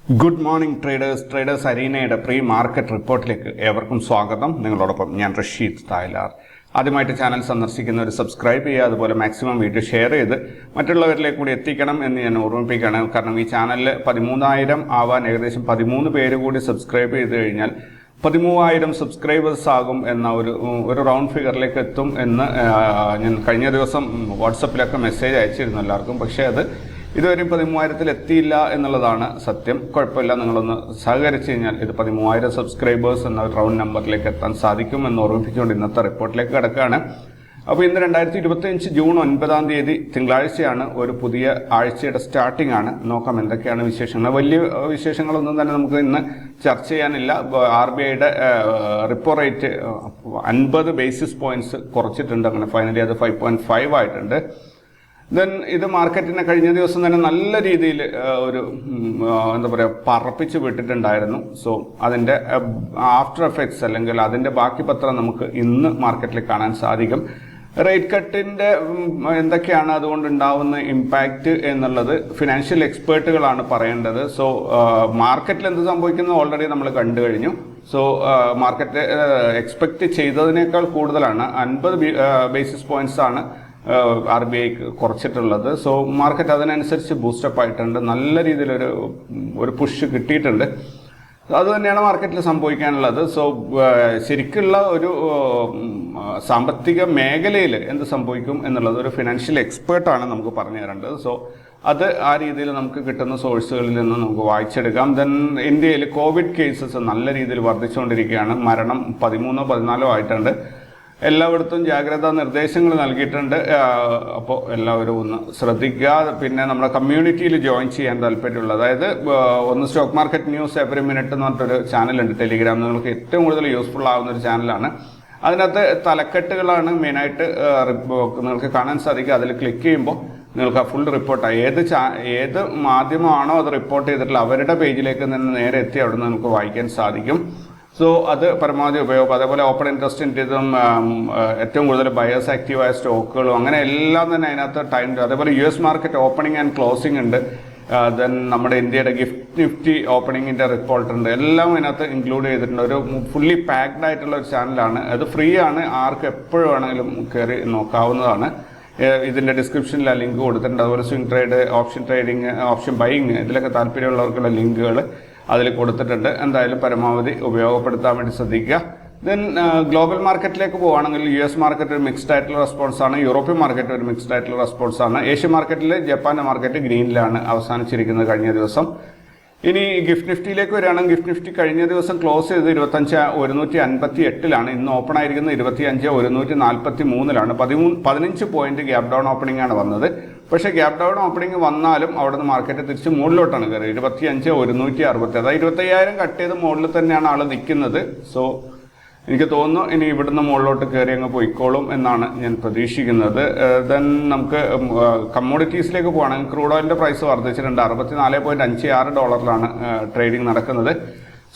Good morning traders അരീനയുടെ pre market റിപ്പോർട്ടിലേക്ക് ഏവർക്കും സ്വാഗതം. നിങ്ങളോടൊപ്പം ഞാൻ റഷീദ് തായ്ലാർ. ആദ്യമായിട്ട് ചാനൽ സന്ദർശിക്കുന്നവർ സബ്സ്ക്രൈബ് ചെയ്യുക, അതുപോലെ മാക്സിമം വീഡിയോ ഷെയർ ചെയ്ത് മറ്റുള്ളവരിലേക്ക് കൂടി എത്തിക്കണം എന്ന് ഞാൻ ഓർമ്മിപ്പിക്കുകയാണ്. കാരണം ഈ ചാനലിൽ 13,000 ആവാൻ ഏകദേശം 13 പേര് കൂടി സബ്സ്ക്രൈബ് ചെയ്ത് കഴിഞ്ഞാൽ 13,000 സബ്സ്ക്രൈബേഴ്സ് ആകും എന്ന ഒരു റൗണ്ട് ഫിഗറിലേക്ക് എത്തും എന്ന് ഞാൻ കഴിഞ്ഞ ദിവസം വാട്സപ്പിലൊക്കെ മെസ്സേജ് അയച്ചിരുന്നു എല്ലാവർക്കും. പക്ഷേ അത് ഇതുവരെയും 13,000 എത്തിയില്ല എന്നുള്ളതാണ് സത്യം. കുഴപ്പമില്ല, നിങ്ങളൊന്ന് സഹകരിച്ചു കഴിഞ്ഞാൽ ഇത് 13,000 സബ്സ്ക്രൈബേഴ്സ് എന്ന ഒരു റൗണ്ട് നമ്പറിലേക്ക് എത്താൻ സാധിക്കും എന്ന് ഓർമ്മിപ്പിച്ചുകൊണ്ട് ഇന്നത്തെ റിപ്പോർട്ടിലേക്ക് കിടക്കുകയാണ്. അപ്പോൾ ഇന്ന് 2025 ജൂൺ 9 തിങ്കളാഴ്ചയാണ്. ഒരു പുതിയ ആഴ്ചയുടെ സ്റ്റാർട്ടിംഗ് ആണ്. നോക്കാം എന്തൊക്കെയാണ് വിശേഷങ്ങൾ. വലിയ വിശേഷങ്ങളൊന്നും തന്നെ നമുക്ക് ഇന്ന് ചർച്ച ചെയ്യാനില്ല. RBIയുടെ റിപ്പോ റേറ്റ് 50 ബേസിസ് പോയിന്റ്സ് കുറച്ചിട്ടുണ്ട്. അങ്ങനെ ഫൈനലി അത് 5.5 ആയിട്ടുണ്ട്. ദെൻ ഇത് മാർക്കറ്റിനെ കഴിഞ്ഞ ദിവസം തന്നെ നല്ല രീതിയിൽ ഒരു എന്താ പറയുക പറപ്പിച്ച് വിട്ടിട്ടുണ്ടായിരുന്നു. സോ അതിൻ്റെ ആഫ്റ്റർ എഫക്ട്സ് അല്ലെങ്കിൽ അതിൻ്റെ ബാക്കി പത്രം നമുക്ക് ഇന്ന് മാർക്കറ്റിൽ കാണാൻ സാധിക്കും. റേറ്റ് കട്ടിൻ്റെ എന്തൊക്കെയാണ് അതുകൊണ്ടുണ്ടാവുന്ന ഇമ്പാക്റ്റ് എന്നുള്ളത് ഫിനാൻഷ്യൽ എക്സ്പേർട്ടുകളാണ് പറയേണ്ടത്. സോ മാർക്കറ്റിൽ എന്ത് സംഭവിക്കുന്നത് ഓൾറെഡി നമ്മൾ കണ്ടു കഴിഞ്ഞു. സോ മാർക്കറ്റ് എക്സ്പെക്റ്റ് ചെയ്തതിനേക്കാൾ കൂടുതലാണ് 50 ബേസിസ് പോയിന്റ്സ് ആണ് RBI കുറച്ചിട്ടുള്ളത്. സോ മാർക്കറ്റ് അതിനനുസരിച്ച് ബൂസ്റ്റപ്പ് ആയിട്ടുണ്ട്. നല്ല രീതിയിലൊരു പുഷ് കിട്ടിയിട്ടുണ്ട്. അത് തന്നെയാണ് മാർക്കറ്റിൽ സംഭവിക്കാനുള്ളത്. സോ ശരിക്കുള്ള ഒരു സാമ്പത്തിക മേഖലയിൽ എന്ത് സംഭവിക്കും എന്നുള്ളത് ഒരു ഫിനാൻഷ്യൽ എക്സ്പേർട്ടാണ് നമുക്ക് പറഞ്ഞു തരേണ്ടത്. സോ അത് ആ രീതിയിൽ നമുക്ക് കിട്ടുന്ന സോഴ്സുകളിൽ നിന്ന് നമുക്ക് വായിച്ചെടുക്കാം. ദെൻ ഇന്ത്യയിൽ കോവിഡ് കേസസ് നല്ല രീതിയിൽ വർദ്ധിച്ചുകൊണ്ടിരിക്കുകയാണ്. മരണം 13-14 ആയിട്ടുണ്ട്. എല്ലായിടത്തും ജാഗ്രതാ നിർദ്ദേശങ്ങൾ നൽകിയിട്ടുണ്ട്. അപ്പോൾ എല്ലാവരും ഒന്ന് ശ്രദ്ധിക്കുക. പിന്നെ നമ്മുടെ കമ്മ്യൂണിറ്റിയിൽ ജോയിൻ ചെയ്യാൻ താല്പര്യമുള്ള, അതായത് ഒന്ന് stock market news every minute എന്ന് പറഞ്ഞിട്ടൊരു ചാനലുണ്ട് ടെലിഗ്രാം. നിങ്ങൾക്ക് ഏറ്റവും കൂടുതൽ യൂസ്ഫുൾ ആവുന്ന ഒരു ചാനലാണ്. അതിനകത്ത് തലക്കെട്ടുകളാണ് മെയിനായിട്ട് നിങ്ങൾക്ക് കാണാൻ സാധിക്കുക. അതിൽ ക്ലിക്ക് ചെയ്യുമ്പോൾ നിങ്ങൾക്ക് ആ ഫുൾ റിപ്പോർട്ടാണ്. ഏത് മാധ്യമമാണോ അത് റിപ്പോർട്ട് ചെയ്തിട്ടുള്ള അവരുടെ പേജിലേക്ക് നിന്ന് നേരെ എത്തി അവിടെ നിന്ന് നമുക്ക് വായിക്കാൻ സാധിക്കും. സോ അത് പരമാവധി ഉപയോഗം. അതേപോലെ ഓപ്പൺ ഇൻട്രസ്റ്റിൻ്റെതും ഏറ്റവും കൂടുതൽ ബയേഴ്സ് ആക്റ്റീവായ സ്റ്റോക്കുകളും അങ്ങനെ എല്ലാം തന്നെ അതിനകത്ത് ടൈം. അതേപോലെ US market opening and closing ഉണ്ട്. ദെൻ നമ്മുടെ ഇന്ത്യയുടെ ഗിഫ്റ്റ് നിഫ്റ്റി ഓപ്പണിങ്ങിൻ്റെ റിപ്പോർട്ട് ഉണ്ട്. എല്ലാം അതിനകത്ത് ഇൻക്ലൂഡ് ചെയ്തിട്ടുണ്ട്. ഒരു ഫുള്ളി പാക്ഡ് ആയിട്ടുള്ള ഒരു ചാനലാണ്. അത് ഫ്രീ ആണ്. ആർക്ക് എപ്പോഴും വേണമെങ്കിലും കയറി നോക്കാവുന്നതാണ്. ഇതിൻ്റെ ഡിസ്ക്രിപ്ഷനിൽ ആ ലിങ്ക് കൊടുത്തിട്ടുണ്ട്. അതുപോലെ swing trade, option trading, option buying ഇതിലൊക്കെ താല്പര്യമുള്ളവർക്കുള്ള ലിങ്കുകൾ അതിൽ കൊടുത്തിട്ടുണ്ട്. എന്തായാലും പരമാവധി ഉപയോഗപ്പെടുത്താൻ വേണ്ടി ശ്രദ്ധിക്കുക. ദെൻ ഗ്ലോബൽ മാർക്കറ്റിലേക്ക് പോവുകയാണെങ്കിൽ US മാർക്കറ്റ് ഒരു മിക്സ്ഡ് ആയിട്ടുള്ള റെസ്പോൺസാണ്. യൂറോപ്യൻ മാർക്കറ്റ് ഒരു മിക്സ്ഡ് ആയിട്ടുള്ള റെസ്പോൺസാണ്. ഏഷ്യൻ മാർക്കറ്റിൽ ജപ്പാൻ്റെ മാർക്കറ്റ് ഗ്രീനിലാണ് അവസാനിച്ചിരിക്കുന്നത് കഴിഞ്ഞ ദിവസം. ഇനി ഗിഫ്റ്റ് നിഫ്റ്റിയിലേക്ക് വരികയാണെങ്കിൽ ഗിഫ്റ്റ് നിഫ്റ്റി കഴിഞ്ഞ ദിവസം ക്ലോസ് ചെയ്ത് 25,158 ഇന്ന് ഓപ്പൺ ആയിരിക്കുന്നത് 25,143 15 പോയിന്റ് ഗ്യാപ് ഡൗൺ ഓപ്പണിംഗ് ആണ് വന്നത്. പക്ഷേ ഗ്യാപ് ഡൗൺ ഓപ്പണിംഗ് വന്നാലും അവിടെ നിന്ന് മാർക്കറ്റ് തിരിച്ച് മുകളിലോട്ടാണ് കയറി 25,160. അതായത് 25,000 കട്ട് ചെയ്ത് മുകളിൽ തന്നെയാണ് ആൾ നിൽക്കുന്നത്. സോ എനിക്ക് തോന്നുന്നു ഇനി ഇവിടുന്ന് മുകളിലോട്ട് കയറി അങ്ങ് പോയിക്കോളും എന്നാണ് ഞാൻ പ്രതീക്ഷിക്കുന്നത്. ദെൻ നമുക്ക് കമ്മോഡിറ്റീസിലേക്ക് പോകുകയാണെങ്കിൽ ക്രൂഡ് ഓയിലിൻ്റെ പ്രൈസ് വർദ്ധിച്ചിട്ടുണ്ട്. $64.56 ട്രേഡിംഗ് നടക്കുന്നത്.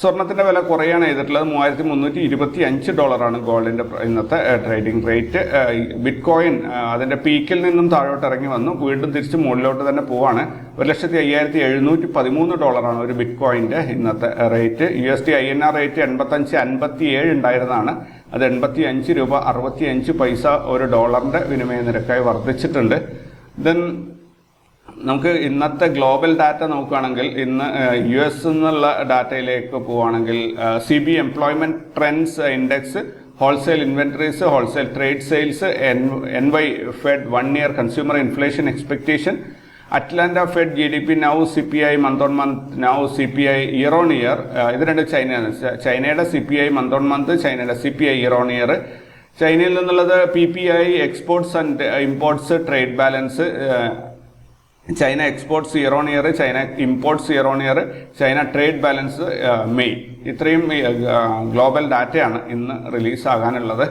സ്വർണത്തിൻ്റെ വില കുറയാണ് ചെയ്തിട്ടുള്ളത്. $3,325 ഗോൾഡിൻ്റെ ഇന്നത്തെ ട്രേഡിംഗ് റേറ്റ്. ബിറ്റ് കോയിൻ അതിൻ്റെ പീക്കിൽ നിന്നും താഴോട്ട് ഇറങ്ങി വന്നു, വീണ്ടും തിരിച്ച് മുകളിലോട്ട് തന്നെ പോവാണ്. $1,05,713 ഒരു ബിറ്റ് കോയിൻ്റെ ഇന്നത്തെ റേറ്റ്. USD INR റേറ്റ് 85.57 ഉണ്ടായിരുന്നതാണ്. അത് 85.65 ഒരു ഡോളറിൻ്റെ വിനിമയ നിരക്കായി വർദ്ധിച്ചിട്ടുണ്ട്. ദെൻ നമുക്ക് ഇന്നത്തെ ഗ്ലോബൽ ഡാറ്റ നോക്കുകയാണെങ്കിൽ ഇന്ന് US എന്നുള്ള ഡാറ്റയിലേക്ക് പോവുകയാണെങ്കിൽ CB employment trends index, wholesale inventories, wholesale trade sales, NY fed 1 year consumer inflation expectation, Atlanta fed GDP now, CPI month on month now, CPI year on year. ഇത് രണ്ട് ചൈനയുടെ CPI month on month, ചൈനയുടെ CPI year on year. ചൈനയിൽ നിന്നുള്ളത് PPI exports and imports trade balance. China exports year on year, China imports year on year, China trade balance May. ഇത്രയും global ഡാറ്റയാണ് ഇന്ന് റിലീസാകാനുള്ളത്.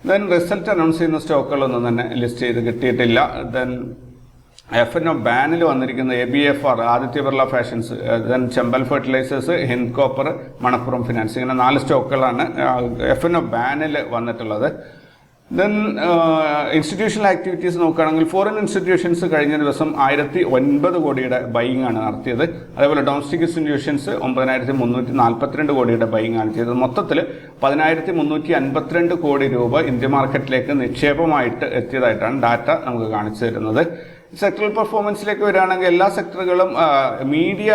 Then result announce ചെയ്യുന്ന സ്റ്റോക്കുകളൊന്നും തന്നെ list ചെയ്ത് കിട്ടിയിട്ടില്ല. ദെൻ F&O ബാനിൽ വന്നിരിക്കുന്ന ABFR, Aditya Birla Fashions, then Chambal Fertilisers, Hind Copper, Manappuram Finance, ഇങ്ങനെ 4 സ്റ്റോക്കുകളാണ് F&O ബാനിൽ വന്നിട്ടുള്ളത്. ദെൻ ഇൻസ്റ്റിറ്റ്യൂഷണൽ ആക്ടിവിറ്റീസ് നോക്കുകയാണെങ്കിൽ ഫോറിൻ ഇൻസ്റ്റിറ്റ്യൂഷൻസ് കഴിഞ്ഞ ദിവസം 1009 കോടിയുടെ ബൈയിങ് ആണ് നടത്തിയത്. അതേപോലെ ഡൊമസ്റ്റിക് ഇൻസ്റ്റിറ്റ്യൂഷൻസ് 9342 കോടിയുടെ ബൈയിങ് ആണ് ചെയ്തത്. മൊത്തത്തിൽ 10352 കോടി രൂപ ഇന്ത്യ മാർക്കറ്റിലേക്ക് നിക്ഷേപമായിട്ട് എത്തിയതായിട്ടാണ് ഡാറ്റ നമുക്ക് കാണിച്ചു തരുന്നത്. സെക്ടറൽ പെർഫോമൻസിലേക്ക് വരികയാണെങ്കിൽ എല്ലാ സെക്ടറുകളും മീഡിയ,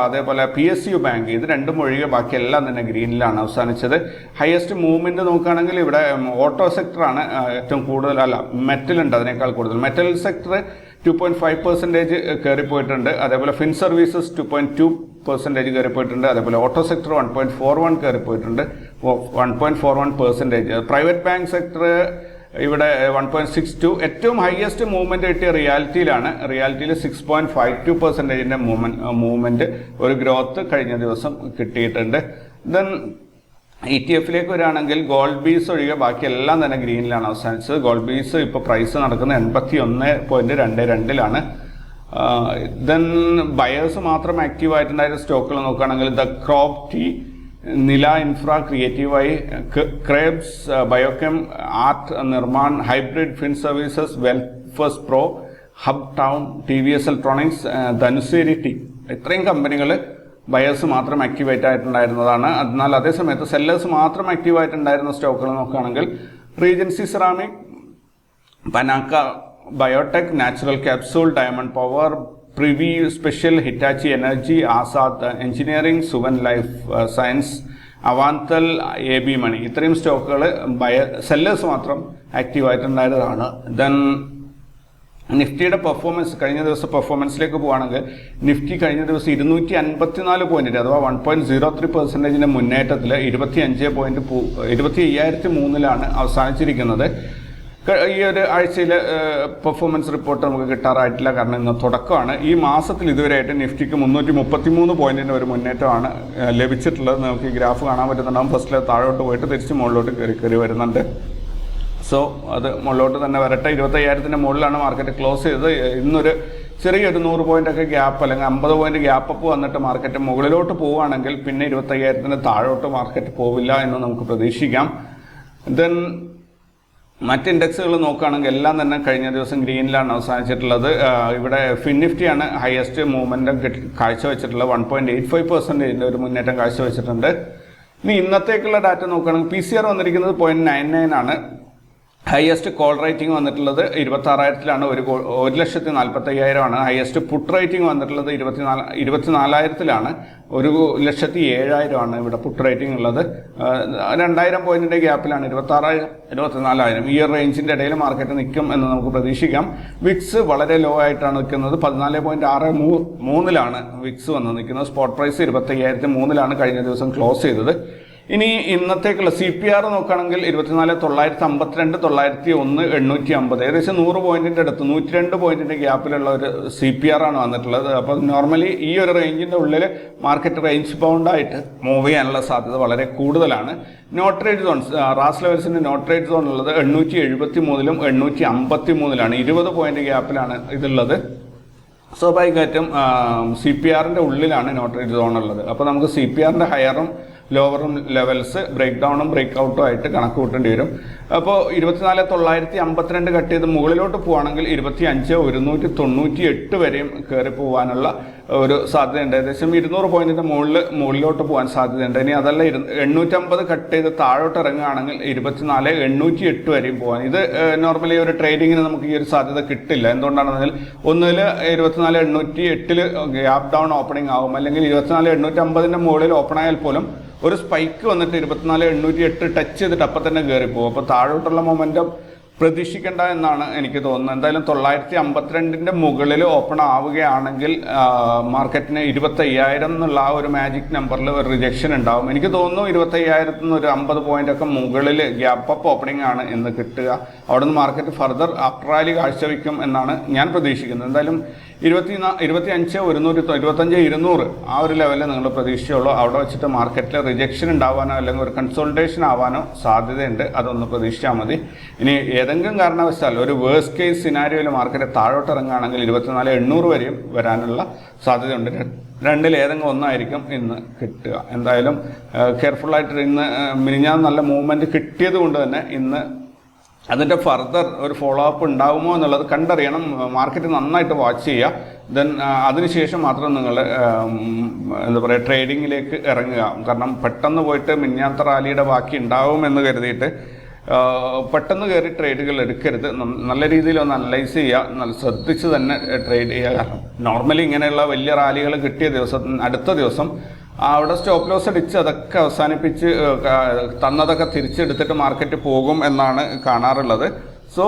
അതേപോലെ PSU ബാങ്ക്, ഇത് രണ്ടും ഒഴികെ ബാക്കിയെല്ലാം തന്നെ ഗ്രീനിലാണ് അവസാനിച്ചത്. ഹയസ്റ്റ് മൂവ്മെന്റ് നോക്കുകയാണെങ്കിൽ ഇവിടെ ഓട്ടോ സെക്ടറാണ് ഏറ്റവും കൂടുതൽ, അല്ല മെറ്റൽ ഉണ്ട് അതിനേക്കാൾ കൂടുതൽ. Metal sector 2.5% കയറിപ്പോയിട്ടുണ്ട്. അതേപോലെ ഫിൻ സർവീസസ് 2.2% കയറിപ്പോയിട്ടുണ്ട്. അതേപോലെ auto sector 1.41 കയറിപ്പോയിട്ടുണ്ട്, 1.41%. Private bank sector ഇവിടെ 1.62. ഏറ്റവും ഹയസ്റ്റ് മൂവ്മെന്റ് കിട്ടിയ റിയാലിറ്റിയിലാണ്. റിയാലിറ്റിയിൽ 6.52% മൂവ്മെന്റ്, ഒരു ഗ്രോത്ത് കഴിഞ്ഞ ദിവസം കിട്ടിയിട്ടുണ്ട്. ദെൻ ETF വരികയാണെങ്കിൽ ഗോൾഡ് ബീസ് ഒഴികെ ബാക്കിയെല്ലാം തന്നെ ഗ്രീനിലാണ് അവസാനിച്ചത്. ഗോൾഡ് ബീസ് ഇപ്പോൾ പ്രൈസ് നടക്കുന്നത് 81.22 ദെൻ ബയേഴ്സ് മാത്രം ആക്റ്റീവ് ആയിട്ടുണ്ടായിരുന്ന സ്റ്റോക്കുകൾ നോക്കുകയാണെങ്കിൽ the crop tea, Nila infra, ക്രിയേറ്റീവായി, Krebs, Biochem, Art Nirman, Hybrid, Fin Services, Welfares Pro, Hub Town, TVS Electronics, Dhunseri Tea, ഇത്രയും കമ്പനികൾ ബയേഴ്സ് മാത്രം ആക്റ്റീവായിട്ട് ആയിട്ടുണ്ടായിരുന്നതാണ്. എന്നാൽ അതേസമയത്ത് സെല്ലേഴ്സ് മാത്രം ആക്റ്റീവായിട്ടുണ്ടായിരുന്ന സ്റ്റോക്കുകൾ നോക്കുകയാണെങ്കിൽ Regency Ceramic, Panacea Biotec, Natural Capsule, Diamond Power, Privi Special, Hitachi Energy, Azad Engineering, Suven Life Science, Avantel, AB money, ഇത്രയും സ്റ്റോക്കുകൾ സെല്ലേഴ്സ് മാത്രം ആക്റ്റീവായിട്ടുണ്ടായതാണ്. ദെൻ നിഫ്റ്റിയുടെ പെർഫോമൻസ്, കഴിഞ്ഞ ദിവസം പെർഫോമൻസിലേക്ക് പോവുകയാണെങ്കിൽ നിഫ്റ്റി കഴിഞ്ഞ ദിവസം 254 പോയിന്റ്, അഥവാ 1.03% മുന്നേറ്റത്തിൽ 25,003 അവസാനിച്ചിരിക്കുന്നത്. ഈ ഒരു ആഴ്ചയിൽ പെർഫോമൻസ് റിപ്പോർട്ട് നമുക്ക് കിട്ടാറായിട്ടില്ല, കാരണം ഇന്ന് തുടക്കമാണ്. ഈ മാസത്തിൽ ഇതുവരെയായിട്ട് നിഫ്റ്റിക്ക് 333 പോയിന്റിന് ഒരു മുന്നേറ്റമാണ് ലഭിച്ചിട്ടുള്ളത്. നമുക്ക് ഈ ഗ്രാഫ് കാണാൻ പറ്റുന്നുണ്ടാകും. ഫസ്റ്റിൽ താഴോട്ട് പോയിട്ട് തിരിച്ച് മുകളിലോട്ട് കയറി വരുന്നുണ്ട്. സോ അത് മുകളിലോട്ട് തന്നെ വരട്ടെ. 25,000 മുകളിലാണ് മാർക്കറ്റ് ക്ലോസ് ചെയ്തത്. ഇന്നൊരു ചെറിയൊരു 100 പോയിന്റൊക്കെ ഗ്യാപ്പ്, അല്ലെങ്കിൽ 50 പോയിന്റ് ഗ്യാപ്പ് അപ്പ് വന്നിട്ട് മാർക്കറ്റ് മുകളിലോട്ട് പോവുകയാണെങ്കിൽ പിന്നെ 25,000 താഴോട്ട് മാർക്കറ്റ് പോവില്ല എന്ന് നമുക്ക് പ്രതീക്ഷിക്കാം. ദെൻ മറ്റ് ഇൻഡെക്സുകൾ നോക്കുകയാണെങ്കിൽ എല്ലാം തന്നെ കഴിഞ്ഞ ദിവസം ഗ്രീനിലാണ് അവസാനിച്ചിട്ടുള്ളത്. ഇവിടെ ഫിൻനിഫ്റ്റിയാണ് ഹയസ്റ്റ് മൂവ്മെന്റ് കാഴ്ചവെച്ചിട്ടുള്ളത്. 1.85% ഒരു മുന്നേറ്റം കാഴ്ചവെച്ചിട്ടുണ്ട്. ഇനി ഇന്നത്തേക്കുള്ള ഡാറ്റ നോക്കുകയാണെങ്കിൽ PCR വന്നിരിക്കുന്നത് 0.99 ആണ്. ഹയസ്റ്റ് കോൾ റേറ്റിംഗ് വന്നിട്ടുള്ളത് 26,000 ഒരു 1,45,000 ആണ്. ഹയസ്റ്റ് പുട്ട് റേറ്റിംഗ് വന്നിട്ടുള്ളത് 24,000 1,07,000 ആണ് ഇവിടെ പുട്ട് റേറ്റിംഗ് ഉള്ളത്. 2,000 പോയിന്റിന്റെ ഗ്യാപ്പിലാണ് 26,000 24,000. ഈ റേഞ്ചിന്റെ ഇടയിൽ മാർക്കറ്റ് നിൽക്കും എന്ന് നമുക്ക് പ്രതീക്ഷിക്കാം. വിക്സ് വളരെ ലോ ആയിട്ടാണ് നിൽക്കുന്നത്. 14.63 വിക്സ് വന്ന് നിൽക്കുന്നത്. സ്പോട്ട് പ്രൈസ് 25,003 കഴിഞ്ഞ ദിവസം ക്ലോസ് ചെയ്തത്. ഇനി ഇന്നത്തേക്കുള്ള CPR നോക്കുകയാണെങ്കിൽ 24,952, 901, 850, ഏകദേശം 100 പോയിന്റിന്റെ അടുത്ത് 102 പോയിന്റിന്റെ ഗ്യാപ്പിലുള്ള ഒരു CPR ആണ് വന്നിട്ടുള്ളത്. അപ്പോൾ നോർമലി ഈ ഒരു റേഞ്ചിന്റെ ഉള്ളിൽ മാർക്കറ്റ് റേഞ്ച് ബൗണ്ടായിട്ട് മൂവ് ചെയ്യാനുള്ള സാധ്യത വളരെ കൂടുതലാണ്. നോട്ട് ട്രേഡ് സോൺസ്, റാസ് ലെവൽസിന്റെ നോട്ട് ട്രേഡ് സോൺ ഉള്ളത് 873 853 20 പോയിന്റ് ഗ്യാപ്പിലാണ് ഇതുള്ളത്. സ്വാഭാവികമായിട്ടും CPRന്റെ ഉള്ളിലാണ് നോട്ട് ട്രേഡ് സോൺ ഉള്ളത്. അപ്പോൾ നമുക്ക് CPRന്റെ ഹയറും ലോവറും ലെവൽസ് ബ്രേക്ക് ഡൗണും ബ്രേക്ക് ഔട്ടും ആയിട്ട് കണക്ക് കൂട്ടേണ്ടി വരും. അപ്പോൾ 24,952 കട്ട് ചെയ്ത് മുകളിലോട്ട് പോവുകയാണെങ്കിൽ 25,198 വരെയും കയറി പോകാനുള്ള ഒരു സാധ്യതയുണ്ട്. ഏകദേശം 200 പോയിന്റിന്റെ മുകളിലോട്ട് പോകാൻ സാധ്യതയുണ്ട്. ഇനി അതല്ല 850 കട്ട് ചെയ്ത് താഴോട്ട് ഇറങ്ങുകയാണെങ്കിൽ 24,808 വരെയും പോകാൻ. ഇത് നോർമലി ഒരു ട്രേഡിങ്ങിന് നമുക്ക് ഈ ഒരു സാധ്യത കിട്ടില്ല. എന്തുകൊണ്ടാണെന്നാൽ ഒന്നിൽ 24,808 ഗ്യാപ് ഡൗൺ ഓപ്പണിംഗ് ആകും, അല്ലെങ്കിൽ 24,850 മുകളിൽ ഓപ്പൺ ആയാൽ പോലും ഒരു സ്പൈക്ക് വന്നിട്ട് 24,808 ടച്ച് ചെയ്തിട്ട് അപ്പം തന്നെ കയറിപ്പോകും. അപ്പോൾ താഴോട്ടുള്ള മൊമെന്റം പ്രതീക്ഷിക്കേണ്ട എന്നാണ് എനിക്ക് തോന്നുന്നത്. എന്തായാലും 952 മുകളിൽ ഓപ്പൺ ആവുകയാണെങ്കിൽ മാർക്കറ്റിന് 25,000 എന്നുള്ള ആ ഒരു മാജിക് നമ്പറിൽ ഒരു റിജക്ഷൻ ഉണ്ടാവും. എനിക്ക് തോന്നുന്നു 25,000 ഒരു 50 പോയിന്റ് ഒക്കെ മുകളിൽ ഗ്യാപ്പ് അപ്പ് ഓപ്പണിംഗ് ആണ് എന്ന് കിട്ടുക. അവിടെ നിന്ന് മാർക്കറ്റ് ഫർദർ അപ് റാലി കാഴ്ചവെക്കും എന്നാണ് ഞാൻ പ്രതീക്ഷിക്കുന്നത്. എന്തായാലും 25,200 ആ ഒരു ലെവലിൽ നിങ്ങൾ പ്രതീക്ഷിച്ചുള്ളൂ. അവിടെ വെച്ചിട്ട് മാർക്കറ്റിൽ റിജക്ഷൻ ഉണ്ടാവാനോ അല്ലെങ്കിൽ ഒരു കൺസോൾട്ടേഷൻ ആവാനോ സാധ്യതയുണ്ട്. അതൊന്ന് പ്രതീക്ഷിച്ചാൽ മതി. ഇനി ഏതെങ്കിലും കാരണവശാൽ ഒരു വേഴ്സ്റ്റ് കേസ് സിനാരിയോയിൽ മാർക്കറ്റ് താഴോട്ട് ഇറങ്ങുകയാണെങ്കിൽ 24,800 വരെയും വരാനുള്ള സാധ്യതയുണ്ട്. രണ്ടിൽ ഏതെങ്കിലും ഒന്നായിരിക്കും ഇന്ന് കിട്ടുക. എന്തായാലും കെയർഫുള്ളായിട്ട് ഇന്ന് മിനിഞ്ഞാന്ന് നല്ല മൂവ്മെന്റ് കിട്ടിയത് കൊണ്ട് തന്നെ ഇന്ന് അതിൻ്റെ ഫർദർ ഒരു ഫോളോ അപ്പ് ഉണ്ടാകുമോ എന്നുള്ളത് കണ്ടറിയണം. മാർക്കറ്റ് നന്നായിട്ട് വാച്ച് ചെയ്യുക. ദെൻ അതിനുശേഷം മാത്രം നിങ്ങൾ എന്താ പറയുക ട്രേഡിങ്ങിലേക്ക് ഇറങ്ങുക. കാരണം പെട്ടെന്ന് പോയിട്ട് മിനിഞ്ഞാത്ത റാലിയുടെ ബാക്കി ഉണ്ടാവുമെന്ന് കരുതിയിട്ട് പെട്ടെന്ന് കയറി ട്രേഡുകൾ എടുക്കരുത്. നല്ല രീതിയിൽ ഒന്ന് അനലൈസ് ചെയ്യുക, നല്ല ശ്രദ്ധിച്ച് തന്നെ ട്രേഡ് ചെയ്യുക. കാരണം നോർമലി ഇങ്ങനെയുള്ള വലിയ റാലികൾ കിട്ടിയ ദിവസം അടുത്ത ദിവസം അവിടെ സ്റ്റോപ്പ് ലോസ് അടിച്ച് അതൊക്കെ അവസാനിപ്പിച്ച് തന്നതൊക്കെ തിരിച്ചെടുത്തിട്ട് മാർക്കറ്റ് പോകും എന്നാണ് കാണാറുള്ളത്. സോ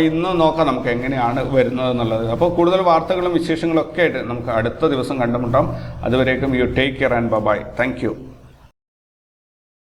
ഇന്ന് നോക്കാം നമുക്ക് എങ്ങനെയാണ് വരുന്നത് എന്നുള്ളത്. അപ്പോൾ കൂടുതൽ വാർത്തകളും വിശേഷങ്ങളും ഒക്കെ ആയിട്ട് നമുക്ക് അടുത്ത ദിവസം കണ്ടുമുട്ടാം. അതുവരേക്കും you take care and bye. Thank U.